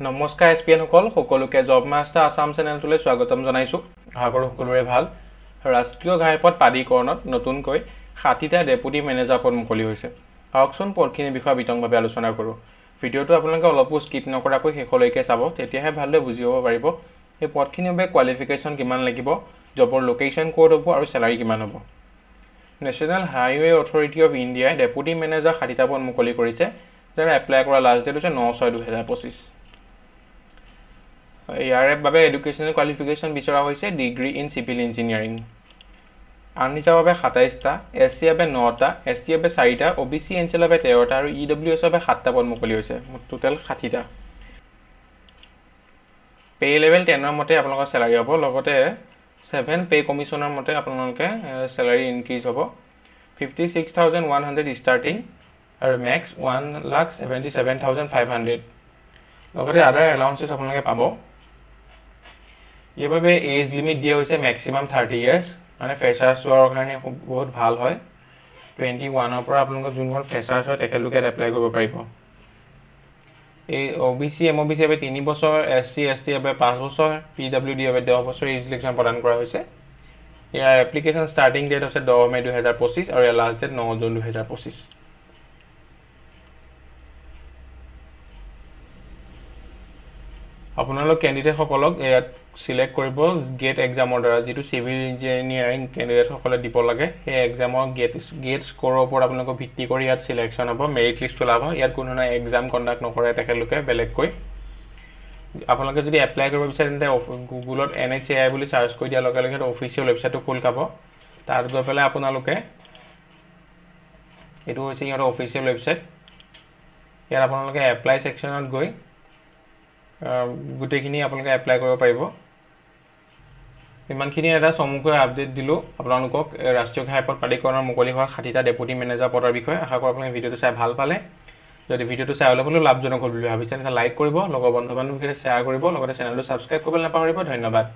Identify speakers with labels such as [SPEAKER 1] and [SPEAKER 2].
[SPEAKER 1] নমস্কাৰ এছপিএন সকলোকে job master Assam চেনেলটোলৈ স্বাগতম জনাইছোঁ। আশা কৰোঁ সকলোৰে ভাল। ৰাষ্ট্ৰীয় ঘাইপথ প্ৰাধিকৰণত নতুনকৈ 60টা ডেপুটি মেনেজাৰ পদ মুকলি হৈছে। আহকচোন পদখিনিৰ বিষয়ে বিতংভাৱে আলোচনা কৰোঁ। ভিডিঅ'টো আপোনালোকে অলপো স্কিপ নকৰাকৈ শেষলৈকে চাব, তেতিয়াহে ভালদৰে বুজি পাব পাৰিব এই পদখিনিৰ বাবে কোৱালিফিকেশ্যন কিমান লাগিব, জবৰ লোকেশ্যন ক'ত হ'ব আৰু চেলাৰী কিমান হ'ব। নেশ্যনেল হাইৱে অথৰিটি অফ ইণ্ডিয়াই ডেপুটি মেনেজাৰ 60টা পদ মুকলি কৰিছে, যাৰ এপ্লাই কৰা লাষ্ট ডেট হৈছে 9/6/2025। ইয়াৰে বাবে এডুকেশ্যনেল কোৱালিফিকেশ্যন বিচৰা হৈছে ডিগ্ৰী ইন চিভিল ইঞ্জিনিয়াৰিং। আনৰিজাৰ্ভৰ বাবে 27টা, SC বাবে 9টা, ST বাবে 4টা, OBC এনচিএল বাবে 13টা আৰু EWS বাবে 7টা পদ মুকলি হৈছে, টোটেল 60টা। পে লেভেল 10ৰ মতে আপোনালোকৰ চেলাৰী হ'ব, লগতে 7 পে কমিশ্যনৰ মতে আপোনালোকে চেলাৰী ইনক্ৰিজ হ'ব। 56,100 ষ্টাৰ্টিং আৰু মেক্স 1,77,500। লগতে আদাৰ এলাউন্সেছ আপোনালোকে পাব। ইয়াৰ বাবে এজ লিমিট দিয়া হৈছে মেক্সিমাম 30 ইয়াৰ্ছ, মানে ফ্ৰেচাৰ্ছৰ কাৰণে বহুত ভাল হয়। 21ৰ পৰা আপোনালোকৰ যোনখন ফ্ৰেচাৰ্ছ হয় তেখেতলোকে এপ্লাই কৰিব পাৰিব। এই OBC MOBC বাবে 3 বছৰ, SC ST বাবে 5 বছৰ, PWD বাবে 10 বছৰ এজ ৰিলেক্সন প্ৰদান কৰা হৈছে। ইয়াৰ এপ্লিকেশ্যন ষ্টাৰ্টিং ডেট হৈছে 10 মে 2025 আৰু ইয়াৰ লাষ্ট ডেট 9 জুন 2025। আপোনালোক কেণ্ডিডেটসকলক ইয়াত চিলেক্ট কৰিব গেট এক্সামৰ দ্বাৰা, যিটো চিভিল ইঞ্জিনিয়াৰিং কেণ্ডিডেটসকলে দিব লাগে। সেই এক্সামৰ গেট স্ক'ৰৰ ওপৰত আপোনালোকক ভিত্তি কৰি ইয়াত চিলেকশ্যন হ'ব, মেৰিট লিষ্ট ওলাব। ইয়াত কোনো ধৰণৰ এক্সাম কণ্ডাক্ট নকৰে তেখেতলোকে বেলেগকৈ। আপোনালোকে যদি এপ্লাই কৰিব বিচাৰে তেন্তে গুগলত NHAI বুলি চাৰ্চ কৰি দিয়াৰ লগে লগে অফিচিয়েল ৱেবছাইটটো খোল খাব। তাত গৈ পেলাই আপোনালোকে, এইটো হৈছে সিহঁতৰ অফিচিয়েল ৱেবছাইট, ইয়াত আপোনালোকে এপ্লাই ছেকশ্যনত গৈ গোটেইখিনি আপোনালোকে এপ্লাই কৰিব পাৰিব। ইমানখিনি এটা চমুকৈ আপডেট দিলোঁ আপোনালোকক ৰাষ্ট্ৰীয় ঘাইপথ প্ৰাধিকৰণৰ মুকলি হোৱা 60টা ডেপুটি মেনেজাৰ পদৰ বিষয়ে। আশা কৰোঁ আপোনালোকে ভিডিঅ'টো চাই ভাল পালে। যদি ভিডিঅ'টো চাই অলপ হ'লেও লাভজনক হ'ল বুলি ভাবিছে তেন্তে লাইক কৰিব, লগৰ বন্ধু বান্ধৱীৰ সৈতে শ্বেয়াৰ কৰিব, লগতে চেনেলটো ছাবস্ক্ৰাইব কৰিবলৈ নাপাহৰিব। ধন্যবাদ।